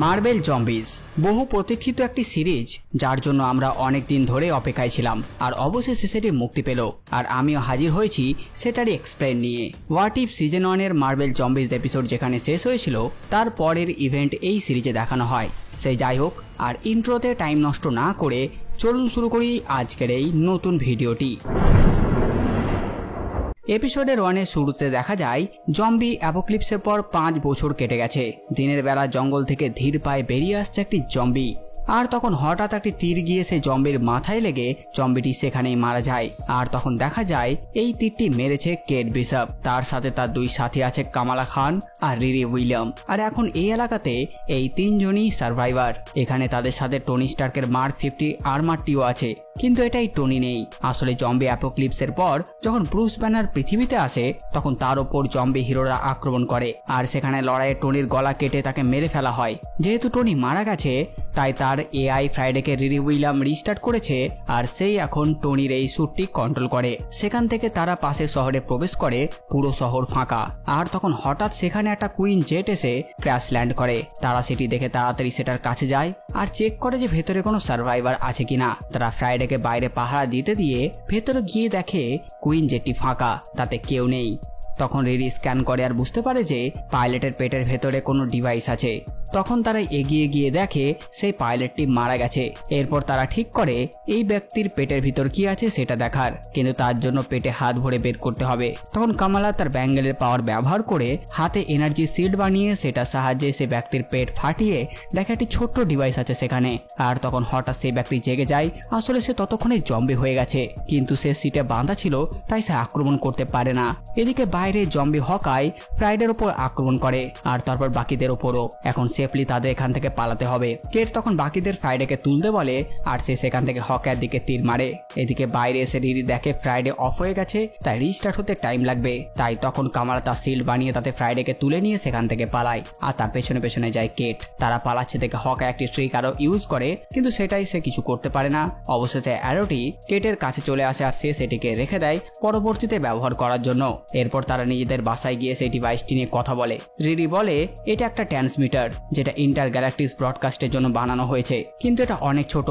Marble জম্বিজ বহু প্রতীক্ষিত একটি সিরিজ, যার জন্য আমরা অনেক দিন ধরে অপেক্ষায় ছিলাম। আর অবশেষে সেটি মুক্তি পেল, আর আমিও হাজির হয়েছি সেটারই এক্সপ্লেন নিয়ে। হোয়াট ইফ সিজন 1 এর মার্বেল জম্বিজ এপিসোড যেখানে শেষ হয়েছিল, তার পরের ইভেন্ট এই সিরিজে দেখানো হয়। সেই যাই হোক, আর ইন্ট্রোতে টাইম নষ্ট না করে চলুন শুরু করি আজকের এই নতুন ভিডিওটি। এপিসোডের 1-এর শুরুতে দেখা যায় জম্বি অ্যাপোক্লিপসের পর 5 বছর কেটে গেছে। দিনের বেলা জঙ্গল থেকে ধীর পায়ে বেরিয়ে আসছে একটি জম্বি, আর তখন হঠাৎ একটি তীর গিয়ে সেই জম্বির মাথায় লেগে জম্বিটি সেখানেই মারা যায়। আর তখন দেখা যায় এই তীরটি মেরেছে কেট বিশপ, তার সাথে তার 2 সাথী আছে কামালা খান আর রিরি উইলিয়াম। আর এখন এই এলাকাতে এই 3 জনই সার্ভাইভার। এখানে তাদের সাথে টনি স্টার্কের মার্ক 50 আর্মারটিও আছে, কিন্তু এটাই টনি নেই। আসলে জম্বি অ্যাপোক্লিপসের পর যখন ব্রুস ব্যানার পৃথিবীতে আসে, তখন তার ওপর জম্বি হিরোরা আক্রমণ করে, আর সেখানে লড়াইয়ে টনির গলা কেটে তাকে মেরে ফেলা হয়। যেহেতু টনি মারা গেছে, তাই তার এআই ফ্রাইডেকে রিরি উইলিয়াম রিস্টার্ট করেছে, আর সেই এখন টনির এই স্যুটটি কন্ট্রোল করে। সেখান থেকে তারা পাশের শহরে প্রবেশ করে, পুরো শহর ফাঁকা। আর তখন হঠাৎ সেখানে একটা কুইন জেট এসে ক্র্যাশ ল্যান্ড করে। তারা সেটি দেখে তাড়াতাড়ি সেটার কাছে যায় আর চেক করে যে ভেতরে কোনো সার্ভাইভার আছে কিনা। তারা ফ্রাইডেকে বাইরে পাহারা দিতে দিয়ে ভেতরে গিয়ে দেখে কুইন জেটটি ফাঁকা, তাতে কেউ নেই। তখন রিরি স্ক্যান করে আর বুঝতে পারে যে পাইলটের পেটের ভেতরে কোনো ডিভাইস আছে। তখন তারা এগিয়ে গিয়ে দেখে সেই পাইলটটি মারা গেছে। এরপর তারা ঠিক করে এই ব্যক্তির পেটের ভিতর কি আছে সেটা দেখার, কিন্তু তার জন্য পেটে হাত ভরে বের করতে হবে। তখন কামালা তার ব্যাঙ্গেলের পাওয়ার ব্যবহার করে হাতে এনার্জি শিল্ড বানিয়ে সেটার সাহায্যে সে ব্যক্তির পেট ফাটিয়ে দেখে একটি ছোট্ট ডিভাইস আছে সেখানে। আর তখন হঠাৎ সেই ব্যক্তি জেগে যায়। আসলে সে ততক্ষণে জম্বি হয়ে গেছে, কিন্তু সে সিটে বাঁধা ছিল, তাই সে আক্রমণ করতে পারে না। এদিকে বাইরে জম্বি হকাই ফ্রাইডের উপর আক্রমণ করে, আর তারপর বাকিদের উপরও। এখন সেফলি তাদের এখান থেকে পালাতে হবে। কেট তখন বাকিদের ফ্রাইডেকে তুলতে বলে, আর সে সেখান থেকে হকার দিকে তীর মারে। এদিকে বাইরে এসে রিরি দেখে ফ্রাইডে অফ হয়ে গেছে, তাই রিস্টার্ট হতে টাইম লাগবে। তাই তখন কামালা তার শিল্ড বানিয়ে তাতে ফ্রাইডেকে তুলে নিয়ে সেখান থেকে পালায়, আর তার পেছনে পেছনে যায় কেট। তারা পালাচ্ছে দেখে হকার একটি ট্রিক আরো ইউজ করে, কিন্তু সেটাই সে কিছু করতে পারে না। অবশেষে অ্যারোটি কেটের কাছে চলে আসে, আর সে সেটিকে রেখে দেয় পরবর্তীতে ব্যবহার করার জন্য। এরপর তারা নিজেদের বাসায় গিয়ে সেই ডিভাইসটি নিয়ে কথা বলে। রিরি বলে এটা একটা ট্রান্সমিটার, যেটা ইন্টার গ্যালাক্টিক ব্রডকাস্টের জন্য বানানো হয়েছে, কিন্তু এটা অনেক ছোট।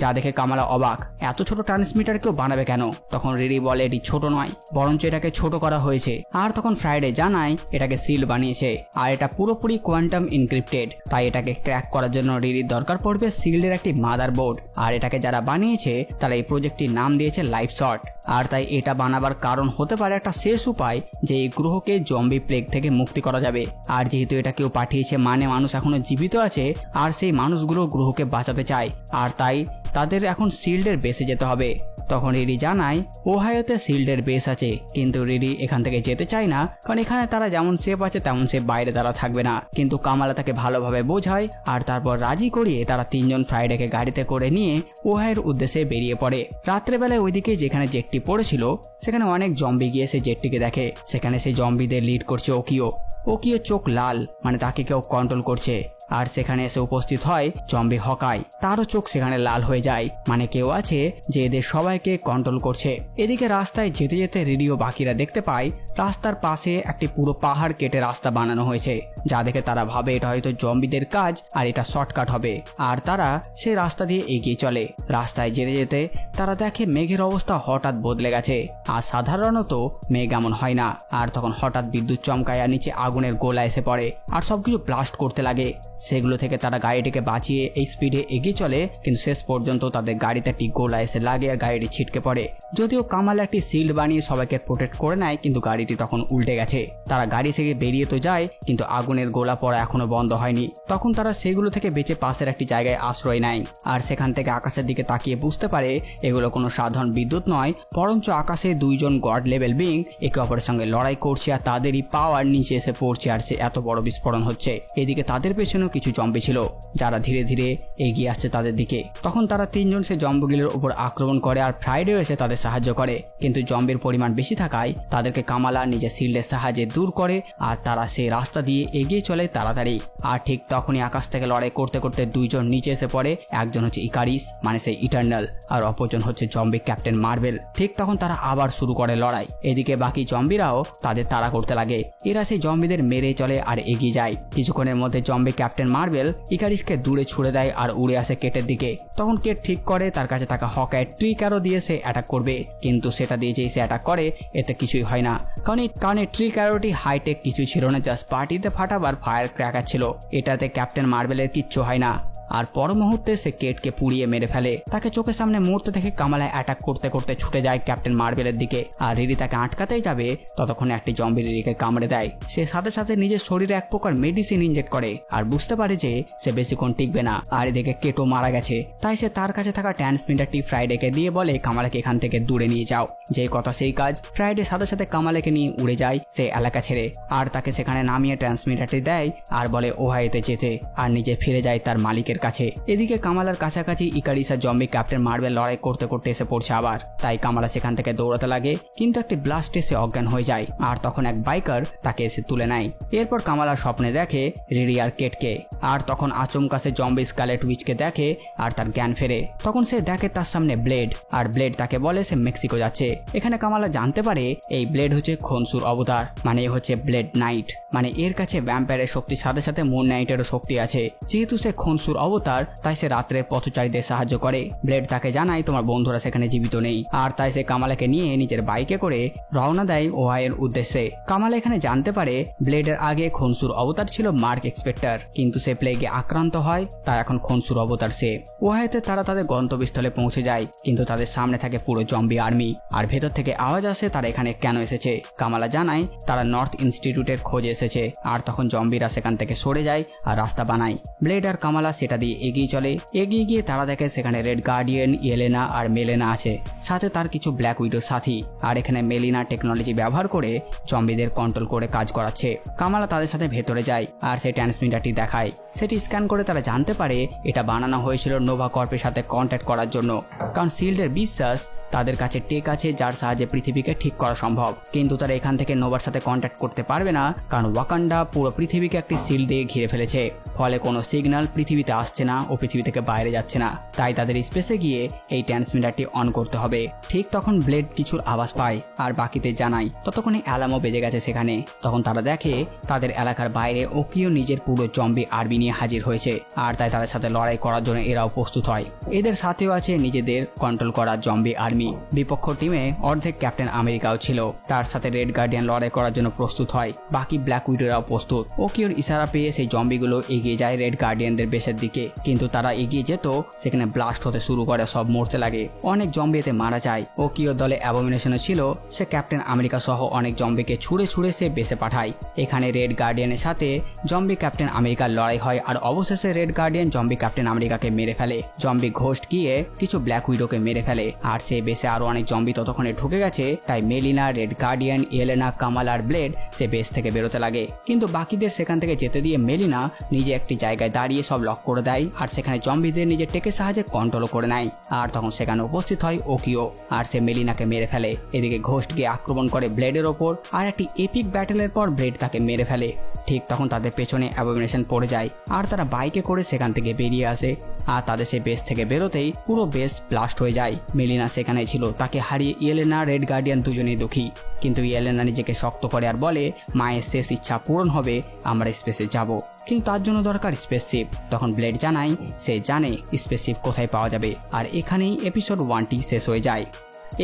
যা দেখে কামালা অবাক, এত ছোট ট্রান্সমিটার কেউ বানাবে কেন? তখন রিরি বলে এটি ছোট নয়, বরঞ্চ এটাকে ছোট করা হয়েছে। আর তখন ফ্রাইডে জানায় এটাকে সিল বানিয়েছে, আর এটা পুরোপুরি কোয়ান্টাম ইনক্রিপ্টেড। তাই এটাকে ক্র্যাক করার জন্য রিরির দরকার পড়বে সিল্ডের একটি মাদারবোর্ড। আর এটাকে যারা বানিয়েছে তারা এই প্রজেক্টটির নাম দিয়েছে লাইফ শট। আর তাই এটা বানাবার কারণ হতে পারে একটা শেষ উপায়, যে এই গ্রহকে জম্বি প্লেগ থেকে মুক্তি করা যাবে। আর যেহেতু এটা কেউ পাঠিয়েছে, মানে মানুষ এখনো জীবিত আছে, আর সেই মানুষগুলো গ্রহকে বাঁচাতে চায়, আর তাই তাদের এখন শিল্ডের বেসে যেতে হবে। তখন রিরি জানায় ওহাইওতে শিল্ডের বেস আছে, কিন্তু রিরি এখান থেকে যেতে চায় না, কারণ এখানে তারা যেমন সেফ আছে তেমন সেফ বাইরে তারা থাকবে না। কিন্তু কামালা তাকে ভালোভাবে বোঝায়, আর তারপর রাজি করিয়ে তারা 3 জন ফ্রাইডেকে গাড়িতে করে নিয়ে ওহাইয়ের উদ্দেশ্যে বেরিয়ে পড়ে। রাত্রেবেলায় ওইদিকে যেখানে জেটটি পড়েছিল, সেখানে অনেক জম্বি গিয়ে সেই জেটটিকে দেখে। সেখানে সেই জম্বিদের লিড করছে ওকিও। ওকিও চোখ লাল, মানে তাকে কেউ কন্ট্রোল করছে। আর সেখানে এসে উপস্থিত হয় জম্বি হকাই, তারও চোখ সেখানে লাল হয়ে যায়, মানে কেউ আছে যে এদের সবাইকে কন্ট্রোল করছে। এদিকে রাস্তায় যেতে যেতে রিরি ও বাকিরা দেখতে পায় রাস্তার পাশে একটি পুরো পাহাড় কেটে রাস্তা বানানো হয়েছে, যা দেখে তারা ভাবে এটা হয়তো জম্বিদের কাজ আর এটা শর্টকাট হবে। আর তারা সেই রাস্তা দিয়ে এগিয়ে চলে। রাস্তায় যেতে যেতে তারা দেখে মেঘের অবস্থা হঠাৎ বদলে গেছে, আর সাধারণত মেঘ এমন হয় না। আর তখন হঠাৎ বিদ্যুৎ চমকায়, আর নিচে আগুনের গোলা এসে পড়ে, আর সবকিছু ব্লাস্ট করতে লাগে। সেগুলো থেকে তারা গাড়িটিকে বাঁচিয়ে এই স্পিডে এগিয়ে চলে, কিন্তু শেষ পর্যন্ত তাদের গাড়িতে একটি গোলা এসে লাগে আর গাড়িটি ছিটকে পড়ে। যদিও কামাল একটি শিল্ড বানিয়ে সবাইকে প্রোটেক্ট করে নেয়, কিন্তু গাড়িটি তখন উল্টে গেছে। তারা গাড়ি থেকে বেরিয়ে তো যায়, কিন্তু আগুনের গোলা পড়া এখনো বন্ধ হয়নি। তখন তারা সেগুলো থেকে বেঁচে পাশের একটি জায়গায় আশ্রয় নেয়, আর সেখান থেকে আকাশের দিকে তাকিয়ে বুঝতে পারে এগুলো কোনো সাধারণ বিদ্যুৎ নয়, বরঞ্চ আকাশে 2 জন গড লেভেল বিং একে অপরের সঙ্গে লড়াই করছে, আর তাদেরই পাওয়ার নিচে এসে পড়ছে, আর সে এত বড় বিস্ফোরণ হচ্ছে। এদিকে তাদের পেছনে কিছু জম্বি ছিল, যারা ধীরে ধীরে এগিয়ে আসছে তাদের দিকে। তখন তারা 3 জন সে জম্বিগুলোর উপর আক্রমণ করে, আর ফ্রাইডেও এসে তাদের সাহায্য করে। কিন্তু জম্বির পরিমাণ বেশি থাকায় তাদেরকে কামালা নিজের শিল্ডের সাহায্যে দূর করে, আর তারা সেই রাস্তা দিয়ে এগিয়ে চলে তাড়াতাড়ি। আর ঠিক তখনই আকাশ থেকে লড়াই করতে করতে 2 জন নিচে এসে পড়ে। একজন হচ্ছে ইকারিস, মানে সেই ইটার্নাল, আর অপরজন হচ্ছে জম্বি ক্যাপ্টেন মার্বেল। ঠিক তখন তারা আবার শুরু করে লড়াই। এদিকে বাকি জম্বিরাও তাদের তাড়া করতে লাগে। এরা সেই জম্বিদের মেরে চলে আর এগিয়ে যায়। কিছুক্ষণের মধ্যে জম্বি ক্যাপ্টেন ক্যাপ্টেন মার্বেল ইকারিসকে দূরে ছুড়ে দেয় আর উড়ে আসে কেটের দিকে। তখন কেট ঠিক করে তার কাছে থাকা হকায় ট্রিক অ্যারো দিয়ে সে অ্যাটাক করবে, কিন্তু সেটা দিয়ে যেই সে অ্যাটাক করে এতে কিছুই হয় না, কারণ এই ট্রিক অ্যারোটি হাইটেক কিছুই ছিল না, জাস্ট পার্টিতে ফাটাবার ফায়ার ক্র্যাকার ছিল। এটাতে ক্যাপ্টেন মার্বেলের কিচ্ছু হয় না। আর পর মুহূর্তে সে কেটকে পুড়িয়ে মেরে ফেলে। তাকে চোখের সামনে মুহূর্তে থেকে কামালা অ্যাটাক করতে করতে ছুটে যায় ক্যাপ্টেন মার্বেলের দিকে, আর রিরি তাকে আটকাতেই যাবে ততক্ষণে একটি জম্বি রিরিকে কামড়ে দেয়। সে সাথে সাথে নিজের শরীরে এক প্রকার মেডিসিন ইনজেক্ট করে আর বুঝতে পারে যে সে বেশিক্ষণ টিকবে না, আর এদিকে কেটো মারা গেছে। তাই সে তার কাছে থাকা ট্রান্সমিটারটি ফ্রাইডেকে দিয়ে বলে কামালাকে এখান থেকে দূরে নিয়ে যাও। যেই কথা সেই কাজ, ফ্রাইডে সাথে সাথে কামালাকে নিয়ে উড়ে যায় সে এলাকা ছেড়ে, আর তাকে সেখানে নামিয়ে ট্রান্সমিটারটি দেয় আর বলে ওহাইতে যেতে, আর নিজে ফিরে যায় তার মালিকের কাছে। এদিকে কামালার কাছাকাছি ইকারিস আর জম্বি ক্যাপ্টেন মার্বেল লড়াই করতে করতে এসে পড়ছে আবার। তাই কামালা সেখান থেকে দৌড়াতে লাগে, কিন্তু একটি ব্লাস্টে সে অজ্ঞান হয়ে যায়, আর তখন এক বাইকার তাকে এসে তুলে নেয়। এরপর কামালার স্বপ্নে দেখে রিরি আর কেটকে, আর তখন আচমকা সে জম্বি স্কারলেট উইচকে দেখে আর তার জ্ঞান ফেরে। তখন সে দেখে তার সামনে ব্লেড, আর ব্লেড তাকে বলে সে মেক্সিকো যাচ্ছে। এখানে কামালা জানতে পারে এই ব্লেড হচ্ছে খনসুর অবতার, মানে হচ্ছে ব্লেড নাইট, মানে এর কাছে ভ্যাম্পায়ারের শক্তির সাথে সাথে মুন নাইটেরও শক্তি আছে। যেহেতু সে খনসুর অবতার তাই সে রাত্রের পথচারীদের সাহায্য করে। ব্লেড তাকে জানায় তোমার বন্ধুরা সেখানে জীবিত নেই, আর তাই সে কামালাকে নিয়ে নিজের বাইকে করে রওনা দেয় ওহাইয়ের উদ্দেশ্যে। কামালা এখানে জানতে পারে ব্লেডের আগে খনসুর অবতার ছিল মার্ক এক্সপেক্টর, কিন্তু সে প্লেগে আক্রান্ত হয়, তাই এখন খনসুর অবতার সে। ওহাইতে তারা তাদের গন্তব্যস্থলে পৌঁছে যায়, কিন্তু তাদের সামনে থাকে পুরো জম্বি আর্মি, আর ভেতর থেকে আওয়াজ আসে তারা এখানে কেন এসেছে। কামালা জানায় তারা নর্থ ইনস্টিটিউটের খোঁজে এসেছে, আর তখন জম্বিরা সেখান থেকে সরে যায় আর রাস্তা বানায়। ব্লেড আর কামালা সেটা দিয়ে এগিয়ে চলে। এগিয়ে গিয়ে তারা দেখে সেখানে রেড গার্ডিয়ান, ইয়েলেনা আর মেলেনা আছে, সাথে তার কিছু ব্ল্যাক উইডোর সাথী, আর এখানে মেলিনা টেকনোলজি ব্যবহার করে জম্বিদের কন্ট্রোল করে কাজ করাচ্ছে। কামালা তাদের সাথে ভেতরে যায় আর সেই ট্রান্সমিটারটি দেখায়। সেটি স্ক্যান করে তারা জানতে পারে এটা বানানো হয়েছিল নোভা কর্পের সাথে কন্ট্যাক্ট করার জন্য, কারণ শিল্ডের বিশ্বাস তাদের কাছে টেক আছে যার সাহায্যে পৃথিবীকে ঠিক করা সম্ভব, কিন্তু তারা এখান থেকে নোভার সাথে কন্ট্যাক্ট করতে পারবে না, কারণ ওয়াকান্ডা পুরো পৃথিবীকে একটি শিল্ড দিয়ে ঘিরে ফেলেছে, ফলে কোনো সিগন্যাল পৃথিবীতে আসছে না ও পৃথিবী থেকে বাইরে যাচ্ছে না। তাই তাদের স্পেসে গিয়ে এই ট্রান্সমিটারটি অন করতে হবে। ঠিক তখন ব্লেড কিছুর আওয়াজ পায় আর বাকিতে জানায় ততক্ষণে অ্যালার্মও বেজে গেছে সেখানে। তখন তারা দেখে তাদের এলাকার বাইরে ওকিও নিজের পুরো জম্বি আর্মি নিয়ে হাজির হয়েছে, আর তাই তাদের সাথে লড়াই করার জন্য এরাও প্রস্তুত হয়। এদের সাথেও আছে নিজেদের কন্ট্রোল করা জম্বি আর্মি। বিপক্ষ টিমে অর্ধেক ক্যাপ্টেন আমেরিকাও ছিল, তার সাথে রেড গার্ডিয়ান লড়াই করার জন্য প্রস্তুত হয়, বাকি ব্ল্যাক উইডোরাও প্রস্তুত। ওকিওর ইশারা পেয়ে সেই জম্বিগুলো এগিয়ে যায় রেড গার্ডিয়ানদের বেসের দিকে, কিন্তু তারা এগিয়ে যেত সেখানে ব্লাস্ট হতে শুরু করে, সব মরতে লাগে, অনেক জম্বি এতে মারা যায়। ওকিও দলে অ্যাবোমিনেশনে ছিল, সে ক্যাপ্টেন আমেরিকা সহ অনেক জম্বিকে ছুঁড়ে ছুঁড়ে সে বেসে পাঠায়। এখানে রেড গার্ডিয়ানের সাথে জম্বি ক্যাপ্টেন আমেরিকার লড়াই হয়, আর অবশেষে রেড গার্ডিয়ান জম্বি ক্যাপ্টেন আমেরিকাকে মেরে ফেলে। জম্বি ঘোস্ট গিয়ে কিছু ব্ল্যাক উইডোকে মেরে ফেলে, আর সে বেসে আরো অনেক জম্বি ততক্ষণে ঢুকে গেছে। তাই Melina, Red Guardian, Yelena, Kamal আর ব্লেড সে বেস থেকে বেরোতে লাগে, কিন্তু বাকিদের সেখান থেকে যেতে দিয়ে মেলিনা নিজে একটি জায়গায় দাঁড়িয়ে সব লক করে দেয়, আর সেখানে জম্বিদের নিজের টেকের সাহায্যে কন্ট্রোল করে নেয়। আর তখন সেখানে উপস্থিত হয় ওকিও, আর সে মেলিনাকে মেরে ফেলে। এদিকে ঘোস্ট গিয়ে আক্রমণ করে ব্লেডের ওপর, আর একটি এপিক ব্যাটেলের পর ব্লেড তাকে মেরে ফেলে। ঠিক তখন তাদের পেছনে অ্যাবোমিনেশন পড়ে যায়, আর তারা বাইকে করে সেখান থেকে বেরিয়ে আসে, আর তাদের সে বেস থেকে বেরোতেই পুরো বেস ব্লাস্ট হয়ে যায়। মেলিনা সেখানে ছিল, তাকে হারিয়ে ইয়েলেনা, রেড গার্ডিয়ান দুজনেই দুঃখী, কিন্তু ইয়েলেনা নিজেকে শক্ত করে আর বলে মায়ের শেষ ইচ্ছা পূরণ হবে, আমরা স্পেসে যাব, কিন্তু তার জন্য দরকার স্পেসশিপ। তখন ব্লেড জানায় সে জানে স্পেসশিপ কোথায় পাওয়া যাবে, আর এখানেই এপিসোড 1টি শেষ হয়ে যায়।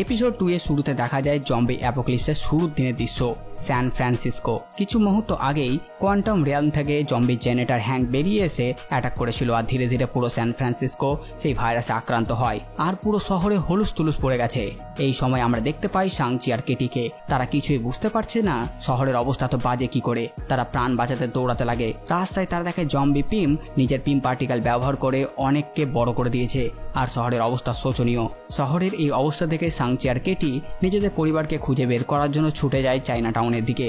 এপিসোড 2 এর শুরুতে দেখা যায় জম্বি অ্যাপোক্যালিপসের শুরুর দিনের দৃশ্য, স্যান ফ্রান্সিসকো। কিছু মুহূর্ত আগেই কোয়ান্টাম রিয়ালম থেকে জম্বি জেনারেটর হ্যাঙ্ক বেরিয়ে এসে অ্যাটাক করেছিল, আর ধীরে ধীরে পুরো স্যান ফ্রান্সিসকো সেই ভাইরাসে আক্রান্ত হয়, আর পুরো শহরে হলুস তুলুস পড়ে গেছে। এই সময় আমরা দেখতে পাই শাংচি আর কেটিকে। তারা কিছুই বুঝতে পারছে না শহরের অবস্থা তো বাজে কি করে। তারা প্রাণ বাঁচাতে দৌড়াতে লাগে। রাস্তায় তারা দেখে জম্বি পিম নিজের পিম পার্টিকেল ব্যবহার করে অনেককে বড় করে দিয়েছে, আর শহরের অবস্থা শোচনীয়। শহরের এই অবস্থা থেকে শাংচি আর কেটি নিজেদের পরিবারকে খুঁজে বের করার জন্য ছুটে যায় চায়না টাউনের দিকে।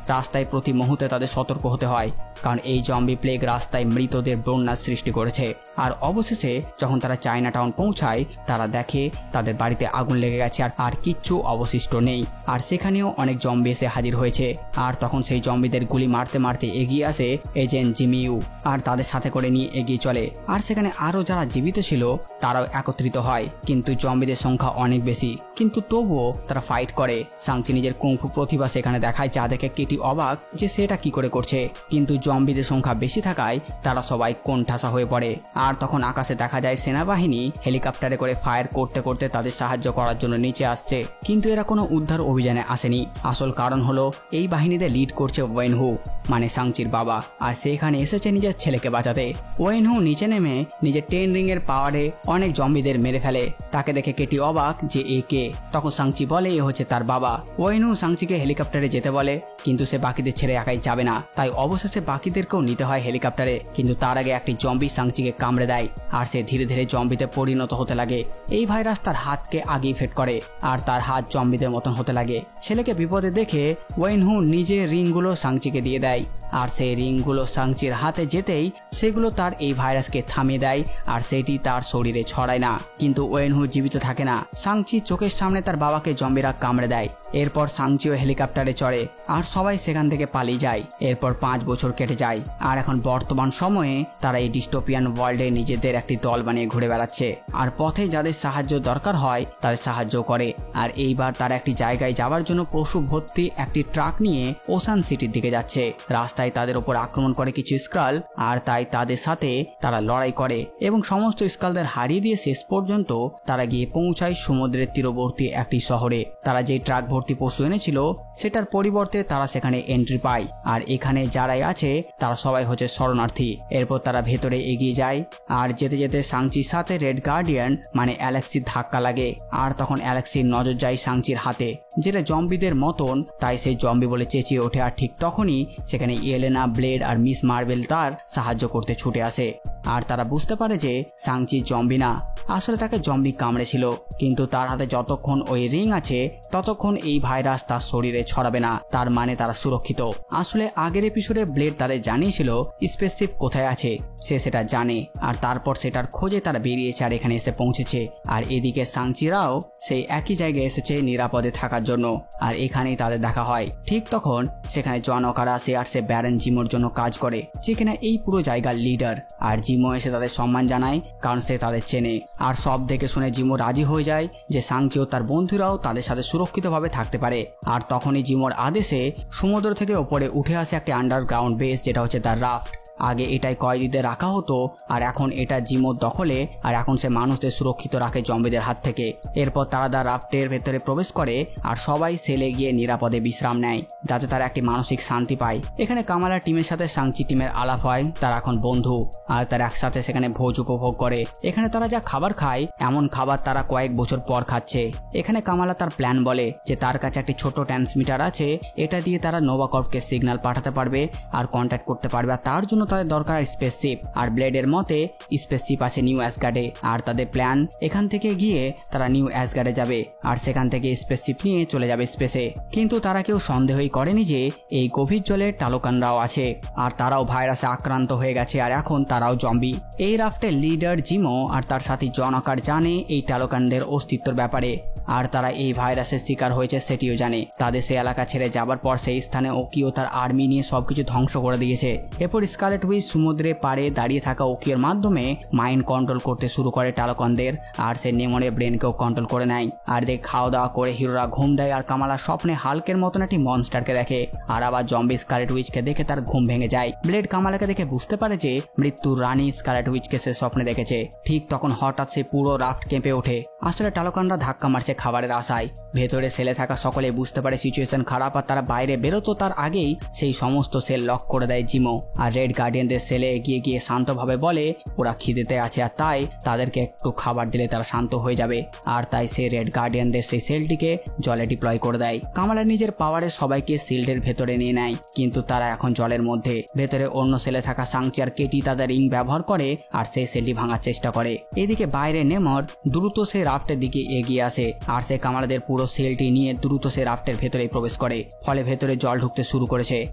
রাস্তায় প্রতি মুহূর্তে তাদের সতর্ক হতে হয়, কারণ এই জম্বি প্লেগ রাস্তায় মৃতদের বন্যার সৃষ্টি করেছে। আর অবশেষে যখন তারা চায়না টাউন পৌঁছায়, তারা দেখে তাদের বাড়িতে আগুন লেগে গেছে, আর কিচ্ছু অবশিষ্ট নেই। আর সেখানেও অনেক জম্বি এসে হাজির হয়েছে, আর তখন সেই জম্বিদের গুলি মারতে মারতে এগিয়ে আসে এজেন্ট জিমিউ, আর তাদের সাথে করে নিয়ে এগিয়ে চলে। আর সেখানে আরো যারা জীবিত ছিল তারাও একত্রিত হয়, কিন্তু জম্বিদের সংখ্যা অনেক বেশি, কিন্তু তবুও তারা ফাইট করে। শাংচি নিজের কুংফু প্রতিভা সেখানে দেখায়, যা দেখে কেটি অবাক যে সে এটা কি করে করছে, কিন্তু জম্বিদের সংখ্যা বেশি থাকায় তারা সবাই কোণঠাসা হয়ে পড়ে। আর তখন আকাশে দেখা যায় সেনাবাহিনী হেলিকপ্টারে করে ফায়ার করতে করতে তাদের সাহায্য করার জন্য নিচে আসছে, কিন্তু এরা কোনো উদ্ধার অভিযানে আসেনি। আসল কারণ হলো এই বাহিনীতে লিড করছে ওয়েনহু, মানে সাংচির বাবা, আর সে এখানে এসেছে নিজের ছেলেকে বাঁচাতে। ওয়েনহু নিচে নেমে নিজের 10 রিংয়ের পাওয়ারে অনেক জম্বিদের মেরে ফেলে। তাকে দেখে কেটি অবাক যে এ কে। তখন সাংচি বলে এ হচ্ছে তার বাবা। ওয়েনহু সাংচিকে হেলিকপ্টারে যেতে বলে, কিন্তু সে বাকিদের ছেড়ে একাই যাবে না, তাই অবশেষে বাকিদেরকেও নিতে হয় হেলিকপ্টারে। কিন্তু তার আগে একটি জম্বি সাংচিকে কামড়ে দেয় আর সে ধীরে ধীরে জম্বিতে পরিণত হতে লাগে। এই ভাইরাস তার হাতকে আগেই ফেট করে আর তার হাত জম্বিদের মতন হতে লাগে। ছেলেকে বিপদে দেখে ওয়েনহু নিজে রিংগুলো সাংচিকে দিয়ে দেয়, আর সেই রিংগুলো সাংচির হাতে যেতেই সেগুলো তার এই ভাইরাসকে থামিয়ে দেয় আর সেটি তার শরীরে ছড়ায় না। কিন্তু ওয়েনহু জীবিত থাকে না। সাংচি চোখের সামনে তার বাবাকে জম্বিরা কামড়ে দেয়। এরপর সাংচিও হেলিকপ্টারে চড়ে আর সবাই সেখান থেকে পালিয়ে যায়। এরপর 5 বছর কেটে যায় আর এখন বর্তমান সময়ে তারা এই ডিস্টোপিয়ান ওয়ার্ল্ডে নিজেদের একটি দল বানিয়ে ঘুরে বেড়াচ্ছে আর পথে যাদের সাহায্য দরকার হয় তাদের সাহায্য করে। আর এইবার তারা একটি জায়গায় যাওয়ার জন্য পশু ভর্তি একটি ট্রাক নিয়ে ওশান সিটির দিকে যাচ্ছে। রাস্তায় তাদের উপর আক্রমণ করে কিছু স্ক্রাল, আর তাই তাদের সাথে তারা লড়াই করে এবং সমস্ত স্ক্রালদের হারিয়ে দিয়ে শেষ পর্যন্ত তারা গিয়ে পৌঁছায় সমুদ্রের তীরবর্তী একটি শহরে। তারা যে ট্রাক ভর্তি পশু এনেছিল সেটার পরিবর্তে তারা সেখানে এন্ট্রি পায়, আর এখানে যারাই আছে তারা সবাই হচ্ছে শরণার্থী। এরপর তারা ভেতরে এগিয়ে যায় আর যেতে যেতে সাংচির সাথে রেড গার্ডিয়ান মানে অ্যালেক্সির ধাক্কা লাগে। আর তখন অ্যালেক্সির নজর যায় সাংচির হাতে, যেটা জম্বিদের মতন, তাই সেই জম্বি বলে চেঁচিয়ে ওঠে। আর ঠিক তখনই সেখানে ইয়েলেনা, ব্লেড আর মিস মার্বেল তার সাহায্য করতে ছুটে আসে। আর তারা বুঝতে পারে যে সাংচি জম্বি না, আসলে তাকে জম্বি কামড়েছিল, কিন্তু তার হাতে যতক্ষণ ওই রিং আছে ততক্ষণ এই ভাইরাস তার শরীরে ছড়াবে না, তার মানে তারা সুরক্ষিত। আসলে আগের এপিসোডে ব্লেড তাদের জানিয়েছিল স্পেসশিপ কোথায় আছে, সে সেটা জানে আর তারপর সেটার খোঁজে তারা বেরিয়েছে আর এখানে এসে পৌঁছেছে। আর এদিকে সাংচিরাও সেই একই জায়গায় এসেছে নিরাপদে থাকার জন্য, আর এখানেই তাদের দেখা হয়। ঠিক তখন সেখানে জন ওকার আসে আর সে ব্যারন জিমোর জন্য কাজ করে, যেখানে এই পুরো জায়গার লিডার। আর জিমো এসে তাদের সম্মান জানায় কারণ সে তাদের চেনে। আর সব দেখে শুনে জিমো রাজি হয়ে যায় যে সাংচি ও তার বন্ধুরাও তাদের সাথে সুরক্ষিতভাবে থাকতে পারে। আর তখনই জিমোর আদেশে সমুদ্র থেকে ওপরে উঠে আসে একটি আন্ডারগ্রাউন্ড বেস, যেটা হচ্ছে দ্য রাফট। আগে এটাই কয়েদিদের রাখা হতো আর এখন এটা জিমোর দখলে, আর এখন সে মানুষদের সুরক্ষিত রাখে জম্বিদের হাত থেকে। এরপর তারা দ্য রাফটের ভেতরে প্রবেশ করে আর সবাই সেলে গিয়ে নিরাপদে বিশ্রাম নেয়, যাতে তারা একটি মানসিক শান্তি পায়। এখানে কামালার টিমের সাথে সাংচি টিমের আলাপ হয়, তারা এখন বন্ধু আর তারা একসাথে সেখানে ভোজ উপভোগ করে। এখানে তারা যা খাবার খায় এমন খাবার তারা কয়েক বছর পর খাচ্ছে। এখানে কামালা তার প্ল্যান বলে যে তার কাছে একটি ছোট ট্রান্সমিটার আছে, এটা দিয়ে তারা নোভাকর্পকে সিগন্যাল পাঠাতে পারবে আর কন্ট্যাক্ট করতে পারবে, আর তার জন্য তাদের দরকার স্পেসশিপ। আর ব্লেডের মতে স্পেসশিপ আছে নিউ অ্যাসগার্ডে, আর তাদের প্ল্যান এখান থেকে গিয়ে তারা নিউ অ্যাসগার্ডে যাবে আর সেখান থেকে স্পেসশিপ নিয়ে চলে যাবে স্পেসে। কিন্তু তারা কেউ সন্দেহই করেনি যে এই গভীর জলে টালোকানরাও আছে আর তারাও ভাইরাসে আক্রান্ত হয়ে গেছে আর এখন তারাও জম্বি। এই রাফটের লিডার জিমো আর তার সাথী জন ওকার জানে এই টালোকানদের অস্তিত্বের ব্যাপারে, আর তারা এই ভাইরাসের শিকার হয়েছে সেটিও জানে। তাদের সে এলাকা ছেড়ে যাবার পর সেই স্থানে ওকিও তার আর্মি নিয়ে সবকিছু ধ্বংস করে দিয়েছে। এরপর স্কারলেট উইচ সমুদ্রে পাড়ে দাঁড়িয়ে থাকা ওকিওর মাধ্যমে মাইন্ড কন্ট্রোল করতে শুরু করে টালোকানদের, আর সে নেমনের ব্রেনকেও কন্ট্রোল করে নেয়। আর দেখ খাওয়া দাওয়া করে হিরোরা ঘুম দেয় আর কামালা স্বপ্নে হাল্কের মতন একটি মনস্টারকে দেখে, আর আবার জম্বি স্কারলেট উইচকে দেখে তার ঘুম ভেঙে যায়। ব্লেড কামালাকে দেখে বুঝতে পারে যে মৃত্যুর রানী স্কারলেট উইচকে সে স্বপ্নে দেখেছে। ঠিক তখন হঠাৎ সে পুরো রাফট কেঁপে ওঠে। আসলে টালোকানরা ধাক্কা মারছে খাবারের আশায়। ভেতরে সেলে থাকা সকলে বুঝতে পারে সিচুয়েশন খারাপ আর তারা বাইরে বেরোতো তার আগেই সেই সমস্ত সেল লক করে দেয় জিমো। আর রেড গার্ডিয়ানদের সেলে এগিয়ে গিয়ে শান্তভাবে বলে ওরা খিদেতে আছে আর তাই তাদেরকে একটু খাবার দিলে তারা শান্ত হয়ে যাবে। আর তাই সে রেড গার্ডিয়ানদের সেই সেলটিকে জলে ডিপ্লয় করে দেয়। কামালা নিজের পাওয়ারে সবাইকে শিল্ডের ভেতরে নিয়ে নেয়, কিন্তু তারা এখন জলের মধ্যে। ভেতরে অন্য সেলে থাকা সাংচি আর কেটি তাদের রিং ব্যবহার করে আর সেই সেলটি ভাঙার চেষ্টা করে। এদিকে বাইরে নেমর দ্রুত সে রাফটের দিকে এগিয়ে আসে আর সে কামালাদের পুরো সেলটি নিয়ে দ্রুত সে রাফটের ভেতরে প্রবেশ করে। ফলে ভেতরে জল ঢুকতে শুরু করেছে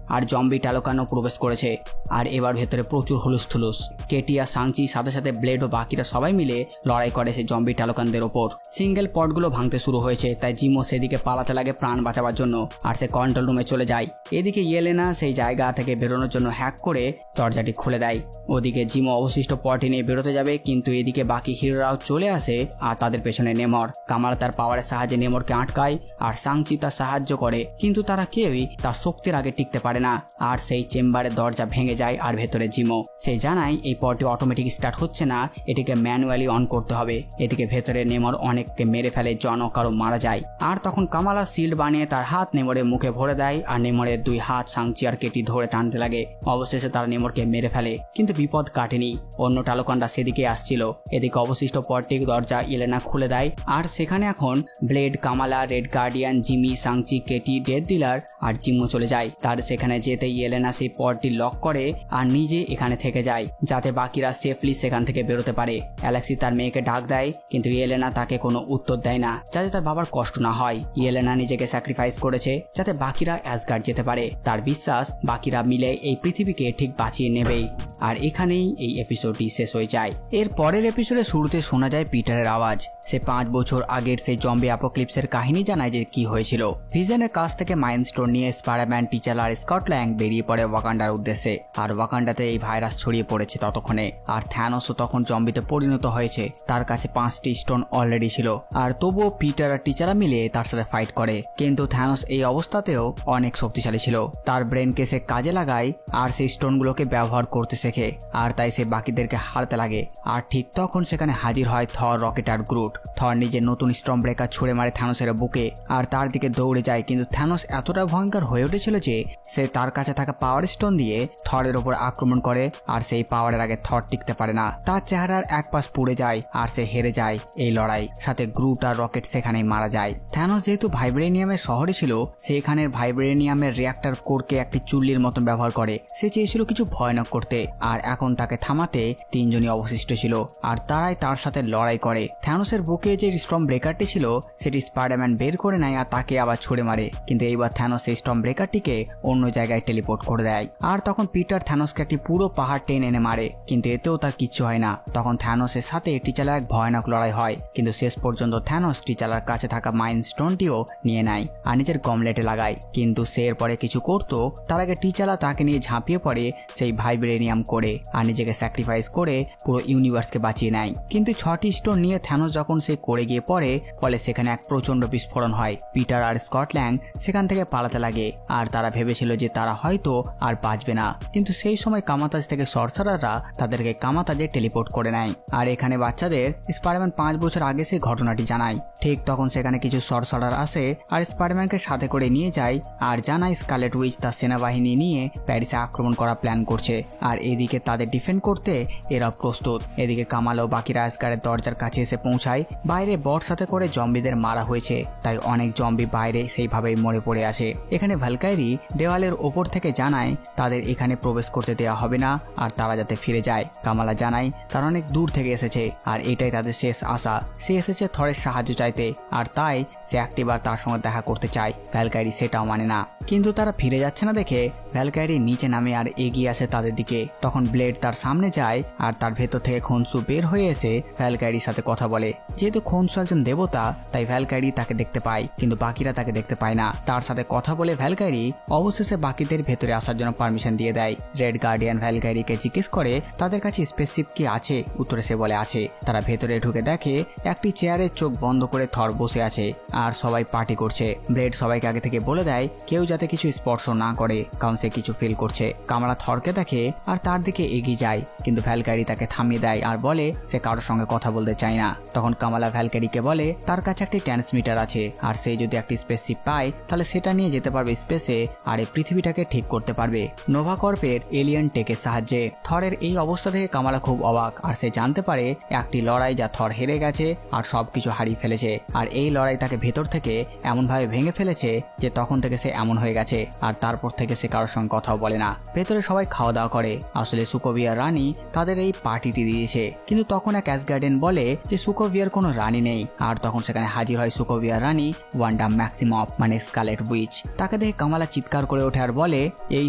আর জম্বি টালোকানও প্রবেশ করেছে। আর এবার এবার ভেতরে প্রচুর হুলুস্থুলুস। কেটি আর সাংচি সাথে সাথে ব্লেড ও বাকিরা সবাই মিলে লড়াই করে সে জম্বি টালোকানদের ওপর। সিঙ্গেল পটগুলো ভাঙতে শুরু হয়েছে, তাই জিমো সেদিকে পালাতে লাগে প্রাণ বাঁচাবার জন্য, আর সে কন্ট্রোল রুমে চলে যায়। এদিকে ইয়েলেনা সেই জায়গা থেকে বেরোনোর জন্য হ্যাক করে দরজাটি খুলে দেয়। ওদিকে জিমো অবশিষ্ট পটি নিয়ে বেরোতে যাবে, কিন্তু এদিকে বাকি হিরোরাও চলে আসে আর তাদের পেছনে নেমর। কামালা তার পাওয়ারের সাহায্যে নেমরকে আটকায় আর সাংচি তার সাহায্য করে, কিন্তু তারা কেউই তার শক্তির আগে টিকতে পারে না। আর সেই চেম্বারের দরজা ভেঙে যায় আর ভেতরে জিমো। সে জানায় এই পটি অটোমেটিক স্টার্ট হচ্ছে না, এটিকে ম্যানুয়ালি অন করতে হবে। এদিকে ভেতরে নেমর অনেককে মেরে ফেলে, জন কারো মারা যায়। আর তখন কামালা শিল্ড বানিয়ে তার হাত নেমরের মুখে ভরে দেয় আর নেমরের দুই হাত সাংচি আর কেটি ধরে টানতে লাগে। অবশেষে তারা নেমরকে মেরে ফেলে, কিন্তু বিপদ কাটেনি। অন্য টালোকানরা সেদিকে আসছিল। এদিকে অবশিষ্ট পটির দরজা ইয়েলেনা খুলে দেয় আর সেখানে এখন Blade, Kamala, Red Guardian, Jimmy, Shang Chi, Katie, Death Dealer আর জিমো চলে যায়। তার সেখানে যেতে ইয়েলেনা সেই পটটি লক করে আর নিজে এখানে থেকে যায়, যাতে বাকিরা সেফলি সেখান থেকে বেরোতে পারে। অ্যালেক্সি তার মেয়েকে ডাক দেয়, কিন্তু ইয়েলেনা তাকে কোনো উত্তর দেয় না, যাতে তার বাবার কষ্ট না হয়। ইয়েলেনা নিজেকে স্যাক্রিফাইস করেছে যাতে বাকিরা অ্যাসগার্ড যেতে পারে। তার বিশ্বাস বাকিরা মিলে এই পৃথিবীকে ঠিক বাঁচিয়ে নেবেই। আর এখানেই এই এপিসোডটি শেষ হয়ে যায়। এর পরের এপিসোডে শুরুতে শোনা যায় পিটারের আওয়াজ। সে 5 বছর আগের সেই জম্বি অ্যাপোক্লিপসের কাহিনী জানায় যে কি হয়েছিল। ভিশনের কাছ থেকে মাইন্ড স্টোন নিয়ে স্পাইডারম্যান, টিচার আর স্কট ল্যাং বেরিয়ে পড়ে ওয়াকান্ডার উদ্দেশ্যে। আর ওয়াকান্ডাতে এই ভাইরাস ছড়িয়ে পড়েছে ততক্ষণে। আর থ্যানোসও তখন জম্বিতে পরিণত হয়েছে। তার কাছে 5টি স্টোন অলরেডি ছিল। আর তবুও পিটার আর টিচাররা মিলে তার সাথে ফাইট করে। কিন্তু থ্যানোস এই অবস্থাতেও অনেক শক্তিশালী ছিল। তার ব্রেনকে সে কাজে লাগায় আর সেই স্টোনগুলোকে ব্যবহার করতে শেখে। আর তাই সে বাকিদেরকে হারাতে লাগে। আর ঠিক তখন সেখানে হাজির হয় থর, রকেট আর গ্রুট। থর নিজের নতুন স্টর্ম ব্রেকার ছুড়ে মারে থ্যানোসের বুকে আর তার দিকে দৌড়ে যায়, কিন্তু থ্যানোস এতটা ভয়ঙ্কর হয়ে উঠেছিল যে সে তার কাছে থাকা পাওয়ার স্টোন দিয়ে থরের ওপর আক্রমণ করে। আর সেই পাওয়ারের আগে থর টিকতে পারে না। তার চেহারার এক পাশ পুড়ে যায় আর সে হেরে যায় এই লড়াই। সাথে গ্রুট আর রকেট সেখানেই মারা যায়। থ্যানোস যেহেতু ভাইব্রেনিয়ামের শহরে ছিল, সে এখানের ভাইব্রেনিয়ামের রিঅ্যাক্টর কোরকে একটি চুল্লির মতন ব্যবহার করে। সে চেয়েছিল কিছু ভয়ানক করতে, আর এখন তাকে থামাতে 3 জনই অবশিষ্ট ছিল আর তারাই তার সাথে লড়াই করে। থ্যানোসের বুকে যে স্টর্ম ব্রেকারটি ছিল সেটি স্পাইডারম্যান বের করে নেয় আর তাকে আবার ছুড়ে মারে, কিন্তু এইবার থ্যানোস সেই স্টর্ম ব্রেকারটিকে অন্য জায়গায় টেলিপোর্ট করে দেয়। আর তখন পিটার থ্যানোসকে একটি পুরো পাহাড় টেনে এনে মারে, কিন্তু এতেও তার কিচ্ছু হয় না। তখন থ্যানোসের সাথে টিচালার এক ভয়ানক লড়াই হয়, কিন্তু শেষ পর্যন্ত থ্যানোস টিচালার কাছে থাকা মাইন্ড স্টোনটিও নিয়ে নেয় আর নিজের গমলেটে লাগায়। কিন্তু সে এরপরে কিছু করতো তার আগে টিচালা তাকে নিয়ে ঝাঁপিয়ে পড়ে সেই ভাইব্রেনিয়াম করে আর নিজেকে স্যাক্রিফাইস করে পুরো ইউনিভার্সকে বাঁচিয়ে নেয়। কিন্তু 6টি স্টোন নিয়ে থ্যানোস যখন সে করে গিয়ে পড়ে, ফলে সেখানে এক প্রচন্ড বিস্ফোরণ হয়। পিটার আর স্কট ল্যাং সেখান থেকে পালাতে লাগে আর তারা ভেবেছিল যে তারা হয়তো আর বাঁচবে না, কিন্তু সেই সময় কামাতাজ থেকে সর্সারাররা তাদেরকে কামাতাজে টেলিপোর্ট করে নেয়। আর এখানে বাচ্চাদের স্পাইডারম্যান 5 বছর আগে সেই ঘটনাটি জানায়। ঠিক তখন সেখানে কিছু সর্সারার আসে আর স্পাইডারম্যানকে সাথে করে নিয়ে যায় আর জানায় স্কারলেট উইচ তার সেনাবাহিনী নিয়ে প্যারিসে আক্রমণ করা প্ল্যান করছে। আর এদিকে তাদের ডিফেন্ড করতে এরা প্রস্তুত। এদিকে কামাল ও বাকিরা অ্যাসগার্ডের দরজার কাছে এসে পৌঁছায়। বাইরে বট সাথে করে জম্বিদের মারা হয়েছে, তাই অনেক জম্বি বাইরে সেইভাবেই মরে পড়ে আছে। এখানে ভ্যালকাইরি দেওয়ালের ওপর থেকে জানায় তাদের এখানে প্রবেশ করতে দেওয়া হবে না আর তারা যাতে ফিরে যায়। কামালা জানায় তারা অনেক দূর থেকে এসেছে আর এটাই তাদের শেষ আশা। সে এসেছে থরের সাহায্য চাইতে আর তাই সে একটিবার তার সঙ্গে দেখা করতে চায়। ভ্যালকাইরি সেটাও মানে না, কিন্তু তারা ফিরে যাচ্ছে না দেখে ভ্যালকাইরি নিচে নামে আর এগিয়ে আসে তাদের দিকে। তখন ব্লেড তার সামনে যায় আর তার ভেতর থেকে খনসু বের হয়ে এসে ভ্যালকাইরির সাথে কথা বলে। যেহেতু খনসু একজন দেবতা, তাই ভ্যালকাইরি তাকে দেখতে পায়, কিন্তু বাকিরা তাকে দেখতে পায় না। তার সাথে কথা বলে ভ্যালকাইরি অবশেষে বাকিদের ভেতরে আসার জন্য পারমিশন দিয়ে দেয়। রেড গার্ডিয়ান ভ্যালকাইরিকে জিজ্ঞেস করে তাদের কাছে স্পেসশিপ কি আছে। উত্তরে সে বলে আছে। তারা ভেতরে ঢুকে দেখে একটি চেয়ারে চোখ বন্ধ করে থর বসে আছে আর সবাই পার্টি করছে। ব্লেড সবাইকে আগে থেকে বলে দেয় কেউ যাতে কিছু স্পর্শ না করে, কারণ সে কিছু ফিল করছে। কামলা থরকে দেখে আর তার দিকে এগিয়ে যায়, কিন্তু ভ্যালকাইরি তাকে থামিয়ে দেয় আর বলে সে কারোর সঙ্গে কথা বলতে চায় না। তখন কামালা ভ্যালকাইরিকে বলে তার কাছে একটি ট্রান্সমিটার আছে আর সে যদি একটি স্পেসশিপ পায় তাহলে সেটা নিয়ে যেতে পারবে স্পেসে আর এই পৃথিবীটাকে ঠিক করতে পারবে নোভা কর্পের এলিয়েন টেকের সাহায্যে। থরের এই অবস্থা থেকে কামালা খুব অবাক আর সে জানতে পারে একটি লড়াই যা থর হেরে গেছে আর সবকিছু হারিয়ে ফেলেছে। আর এই লড়াই তাকে ভেতর থেকে এমনভাবে ভেঙে ফেলেছে যে তখন থেকে সে এমন হয়ে গেছে আর তারপর থেকে সে কারোর সঙ্গে কথাও বলে না। ভেতরে সবাই খাওয়া দাওয়া করে। আসলে সুকোভিয়ার রানী তাদের এই পার্টিটি দিয়েছে, কিন্তু তখন এক অ্যাসগার্ডিয়ান বলে যে সুকোভিয়ার কোনো রানী নেই। আর তখন সেখানে হাজির হয় সোকোভিয়ার রানী ওয়ান্ডা ম্যাক্সিমফ মানে স্কারলেট উইচ। তাকে দেখে কামালা চিৎকার করে ওঠে আর বলে এই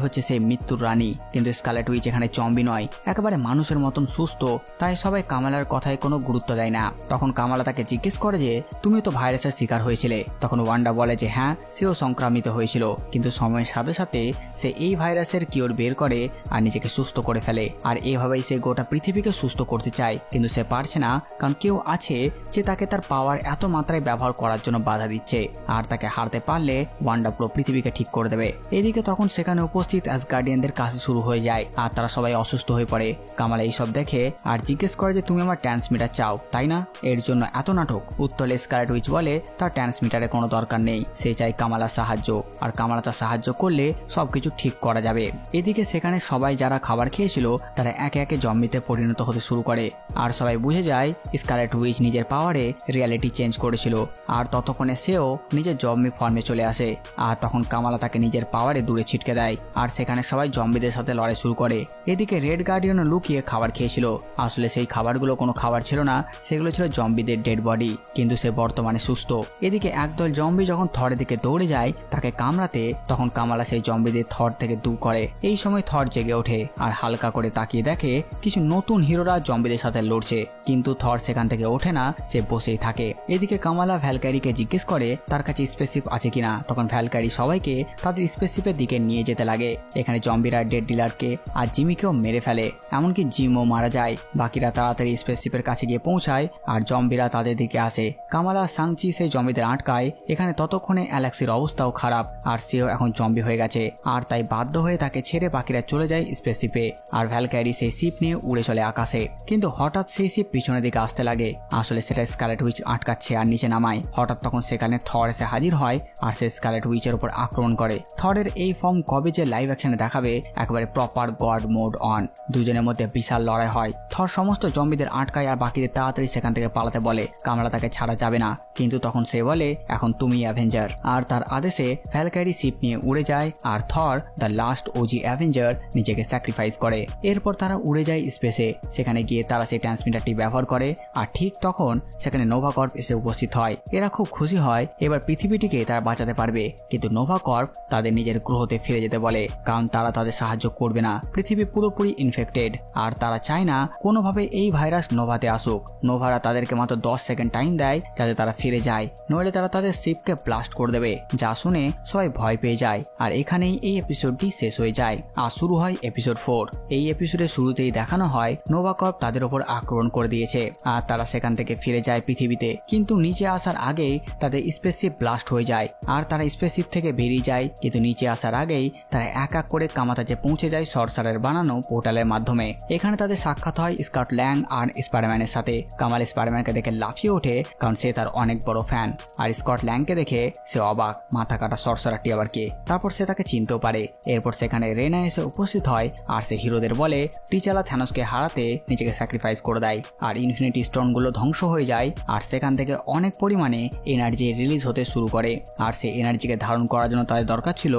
হচ্ছে সেই মৃত্যুর রানী। কিন্তু স্কারলেট উইচ এখানে জম্বি নয়, একেবারে মানুষের মতন সুস্থ, তাই সবাই কামালার কথায় কোনো গুরুত্ব দেয় না। তখন কামালা তাকে জিজ্ঞেস করে যে তুমি তো ভাইরাসের শিকার হয়েছিলে। তখন ওয়ান্ডা বলে যে হ্যাঁ, সেও সংক্রামিত হয়েছিল, কিন্তু সময়ের সাথে সাথে সে এই ভাইরাসের কিওর বের করে আর নিজেকে সুস্থ করে ফেলে। আর এভাবেই সে গোটা পৃথিবীকে সুস্থ করতে চায়, কিন্তু সে পারছে না, কারণ কেউ আছে যে তাকে তার পাওয়ার এত মাত্রায় ব্যবহার করার জন্য বাধা দিচ্ছে। আর তাকে হারতে পারলে ওয়ান্ডা পুরো পৃথিবীকে ঠিক করে দেবে। এদিকে তখন সেখানে উপস্থিত অ্যাসগার্ডিয়ানদের কাজ শুরু হয়ে যায় আর তারা সবাই অসুস্থ হয়ে পড়ে। কামালা এইসব দেখে আর জিজ্ঞেস করে যে তুমি আমার ট্রান্সমিটার চাও তাই না, এর জন্য এত নাটক? উত্তরে স্কারলেট উইচ বলে তার ট্রান্সমিটারের কোনো দরকার নেই, সে চায় কামালার সাহায্য, আর কামালা তার সাহায্য করলে সবকিছু ঠিক করা যাবে। এদিকে সেখানে সবাই যারা খাবার খেয়েছিল তারা একে একে জম্বিতে পরিণত হতে শুরু করে। আর সবাই বুঝে যায় স্কারলেট উইচ নিজের পাওয়ারে রিয়ালিটি চেঞ্জ করেছিল। আর ততক্ষণে সেও নিজের জম্বি ফর্মে চলে আসে। আর তখন কামালা তাকে নিজের পাওয়ারে দূরে ছিটকে দেয় আর সেখানে সবাই জম্বিদের সাথে লড়াই শুরু করে। এদিকে রেড গার্ডিয়ানও লুকিয়ে খাবার খেয়েছিল। আসলে সেই খাবারগুলো কোনো খাবার ছিল না, সেগুলো ছিল জম্বিদের ডেড বডি, কিন্তু সে বর্তমানে সুস্থ। এদিকে একদল জম্বি যখন থরের দিকে দৌড়ে যায় তাকে কামড়াতে, তখন কামালা সেই জম্বিদের থর থেকে দূর করে। এই সময় থর জেগে ওঠে আর হালকা করে তাকিয়ে দেখে কিছু নতুন হিরোরা জম্বিদের সাথে লড়ছে, কিন্তু থর সেখান থেকে ওঠে না, সে বসেই থাকে। এদিকে কামালা ভ্যালকারিকে জিজ্ঞেস করে তার কাছে স্পেসশিপ আছে কিনা। তখন ভ্যালকারি সবাইকে তাদের স্পেসশিপের দিকে নিয়ে যেতে লাগে। এখানে জম্বিরা ডেড ডিলারকে আর জিমিকেও মেরে ফেলে, এমনকি জিমও মারা যায়। বাকিরা তাড়াতাড়ি স্পেসশিপের কাছে গিয়ে পৌঁছায় আর জম্বিরা তাদের দিকে আসে। কামালা সাংচি সেই জম্বিদের আটকায়। এখানে ততক্ষণে অ্যালেক্সির অবস্থাও খারাপ আর সেও এখন জম্বি হয়ে গেছে, আর তাই বাধ্য হয়ে তাকে ছেড়ে বাকিরা চলে যায় স্পেসশিপে। আর ভ্যালকারি সেই শিপ নিয়ে উড়ে চলে আকাশে, কিন্তু হঠাৎ সেই শিপ পিছনের দিকে আসতে লাগে। আসলে সেটা স্কারলেট উইচ আটকাচ্ছে আর নিচে নামায়। হঠাৎ তখন সেখানে থর এসে হাজির হয় আর সে স্কারলেট উইচের উপর আক্রমণ করে। থরের এই ফর্ম কবে যে লাইভ অ্যাকশনে দেখাবে, একেবারে প্রপার গড মোড অন। দুজনের মধ্যে বিশাল লড়াই হয়। থর সমস্ত জম্বিদের আটকায় আর বাকিদের তাড়াতাড়ি সেখান থেকে পালাতে বলে। কামলা তাকে ছাড়া যাবে না, কিন্তু তখন সে বলে এখন তুমি অ্যাভেঞ্জার। আর তার আদেশে ভ্যালকারি শিপ নিয়ে উড়ে যায় আর থর দ্য লাস্ট ওজি অ্যাভেঞ্জার নিজেকে স্যাক্রিফাইস করে। এরপর তারা উড়ে যায় স্পেসে। সেখানে গিয়ে তারা সেই ট্রান্সমিটারটি ব্যবহার করে আর ঠিক তখন সেখানে নোভা কর্প এসে উপস্থিত হয়। এরা খুব খুশি হয়, এবার পৃথিবীটিকে তারা বাঁচাতে পারবে। কিন্তু নোভা কর্প তাদের নিজের গ্রহতে ফিরে যেতে বলে, কারণ তারা তাদের সাহায্য করবে না। পৃথিবী পুরোপুরি ইনফেক্টেড আর তারা চায় না কোনোভাবে এই ভাইরাস নোভাতে আসুক। নোভারা তাদেরকে মাত্র 10 সেকেন্ড টাইম দেয় যাতে তারা ফিরে যায়, নইলে তারা তাদের শিপকে ব্লাস্ট করে দেবে। যা শুনে সবাই ভয় পেয়ে যায় আর এখানেই এই এপিসোডটি শেষ হয়ে যায়। আর শুরু হয় এপিসোড 4। এই এপিসোডের শুরুতেই দেখানো হয় নোভা কর্প তাদের উপর আক্রমণ করে দিয়েছে আর তারা সেখান থেকে ফিরে যায় পৃথিবীতে। কিন্তু নিচে আসার আগেই তাদের স্পেসশিপ ব্লাস্ট হয়ে যায় আর তারা স্পেসশিপ থেকে বেরিয়ে যায়। কিন্তু নিচে আসার আগেই তারা এক এক করে কামাতাজে পৌঁছে যায় সরসারের বানানো পোর্টালের মাধ্যমে। এখানে তাদের সাক্ষাৎ হয় স্কট ল্যাং আর স্পাইডারম্যানের সাথে। কামাল স্পাইডারম্যানকে দেখে লাফিয়ে ওঠে, কারণ সে তার অনেক বড় ফ্যান। আর স্কট ল্যাংকে দেখে সে অবাক, মাথা কাটা সরসারারটি আবার কে। তারপর সে তাকে চিনতেও পারে। এরপর সেখানে রেনা এসে উপস্থিত হয় আর সে হিরোদের বলে টিচালা থ্যানোসকে হারাতে নিজেকে স্যাক্রিফাইস করে দেয় আর ইনফিনিটি স্টোনগুলো ধ্বংস হয়ে যায়। আর সেখান থেকে অনেক পরিমাণে এনার্জি রিলিজ হতে শুরু করে। আর সেই এনার্জিকে ধারণ করার জন্য তাদের দরকার ছিল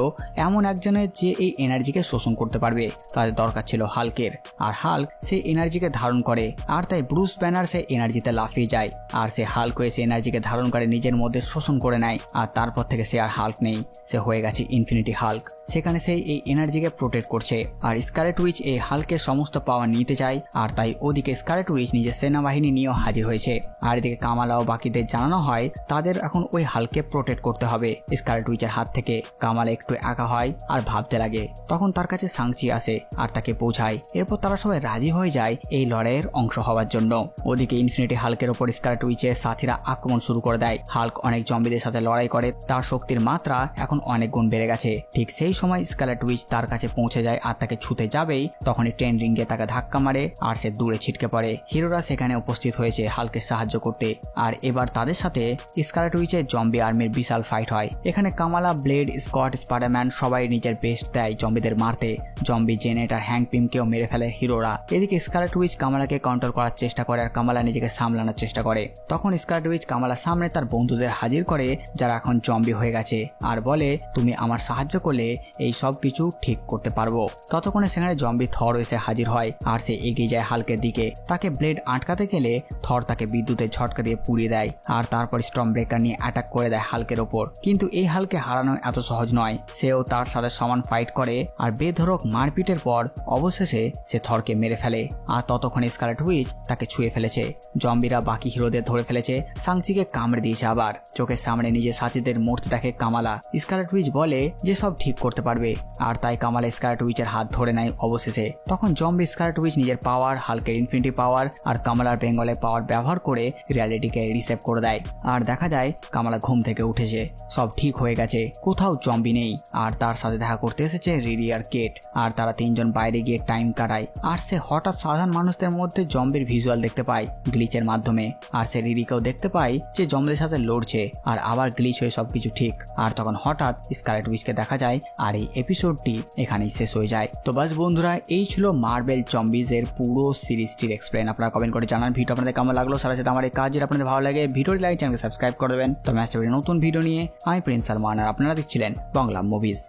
এমন একজনের যে এই এনার্জিকে শোষণ করতে পারবে। তাদের দরকার ছিল হাল্কের, আর হাল্ক সেই এনার্জিকে ধারণ করে। আর তাই ব্রুস ব্যানার সে এনার্জিতে লাফিয়ে যায় আর সে হাল্ক হয়ে সে এনার্জিকে ধারণ করে নিজের মধ্যে শোষণ করে নেয়। আর তারপর থেকে সে আর হাল্ক নেই, সে হয়ে গেছে ইনফিনিটি হাল্ক। সেখানে সে এই এনার্জিকে প্রোটেক্ট করছে। আর স্কারলেট উইচ এই হাল্কের সমস্ত পাওয়ার নিতে চায়, আর তাই ওদিকে স্কারলেট উইচ নিজের সেনাবাহিনী নিয়েও হাজির হয়েছে। আর এদিকে কামালা ও বাকিদের জানানো হয় তাদের এখন ওই হাল্ককে প্রোটেক্ট করতে হবে স্কারলেট উইচের হাত থেকে। কামালা একটু একা হয় আর ভাবতে লাগে। তখন তার কাছে সাংচি আসে আর তাকে পৌঁছায়। এরপর তারা সবাই রাজি হয়ে যায় এই লড়াইয়ের অংশ হওয়ার জন্য। ওদিকে ইনফিনিটি হাল্কের ওপর স্কারলেট উইচের সাথীরা আক্রমণ শুরু করে দেয়। হাল্ক অনেক জম্বিদের সাথে লড়াই করে, তার শক্তির মাত্রা এখন অনেক গুণ বেড়ে গেছে। ঠিক সেই সময় স্কারলেট উইচ তার কাছে পৌঁছে যায় আর তাকে ছুতে যাবেই, তখনই ট্রেন রিঙ্গে তাকে ধাক্কা মারে আর সে দূরে ছিটকে পড়ে। হিরোরা সেখানে উপস্থিত হয়েছে হাল্ককে সাহায্য করতে। আর এবার তাদের সাথে স্কারলেট উইচের জম্বি আর্মির বিশাল ফাইট হয়। এখানে কামালা, ব্লেড, স্কট, স্পাইডারম্যান সবাই নিজের বেস্ট দেয় জম্বিদের মারতে। জম্বি জেনেট আর হ্যাংক পিমকেও মেরে ফেলে হিরোরা। এদিকে স্কারলেট উইচ কামালাকে কন্ট্রোল করার চেষ্টা করে আর কামালা নিজেকে সামলানোর চেষ্টা করে। তখন স্কারলেট উইচ কামালার সামনে তার বন্ধুদের হাজির করে যারা এখন জম্বি হয়ে গেছে আর বলে তুমি আমার সাহায্য করলে এই সব কিছু ঠিক করতে পারবো। ততক্ষণে সেখানে জম্বি থর এসে হাজির হয় আর সে এগিয়ে যায় হাল্কের দিকে। তাকে ব্লেড আটকাতে গেলে থর তাকে বিদ্যুতের ঝটকা দিয়ে পুড়িয়ে দেয় আর তারপর স্টর্ম ব্রেকার নিয়ে অ্যাটাক করে দেয় হাল্কের ওপর। কিন্তু এই হাল্কে হারানো এত সহজ নয়, সেও তার সাথে সমান ফাইট করে আর বেধড়ক মারপিটের পর অবশেষে সে থরকে মেরে ফেলে। আর ততক্ষণে স্কারলেট উইচ তাকে ছুঁয়ে ফেলেছে। জম্বিরা বাকি হিরোদের ধরে ফেলেছে, সাংচিকে কামড়ে দিয়েছে। আবার চোখের সামনে নিজের সাথীদের মরতে দেখে কামালা। স্কারলেট উইচ বলে যে সব ঠিক করতে পারবে আর তাই কামালা স্কারলেট উইচের হাত ধরে নেয় অবশেষে। তখন জম্বি স্কারলেট উইচ নিজের পাওয়ার, হাল্কের ইনফিনিটি পাওয়ার আর কামালার বেঙ্গলের পাওয়ার ব্যবহার করে রিয়ালিটিকে রিসেট করে দেয়। আর দেখা যায় কামালা ঘুম থেকে উঠেছে, সব ঠিক হয়ে গেছে, কোথাও জম্বি নেই। আর তার সাথে দেখা করতে এসেছে রিরি আর কেট। আর তারা তিনজন বাইরে গিয়ে টাইম কাটায়। আর সে হঠাৎ সাধারণ মানুষদের মধ্যে জম্বির ভিজুয়াল দেখতে পায় গ্লিচের মাধ্যমে। আর সে রিরিকেও দেখতে পায় যে জম্বিদের সাথে লড়ছে আর আবার গ্লিচ হয়ে সবকিছু ঠিক। আর তখন হঠাৎ স্কারলেট উইচকে দেখা যায়। আর এই এপিসোডটি এখানেই শেষ হয়ে যায়। তো বাস বন্ধুরা, এই ছিল মার্বেল জম্বিজ এর পুরো সিরিজটির এক্সপ্লেন। আপনারা কমেন্ট করে জানান ভিডিও আপনাদের কেমন লাগলো। সাথে সাথে আমার এই কাজ যদি আপনাদের ভালো লাগে ভিডিওটি লাইক, চ্যানেলকে সাবস্ক্রাইব করে দেবেন। তো আসছে নতুন ভিডিও নিয়ে। আমি প্রিন্স সালমান আর আপনারা দেখছিলেন বাংলা মুভিজ।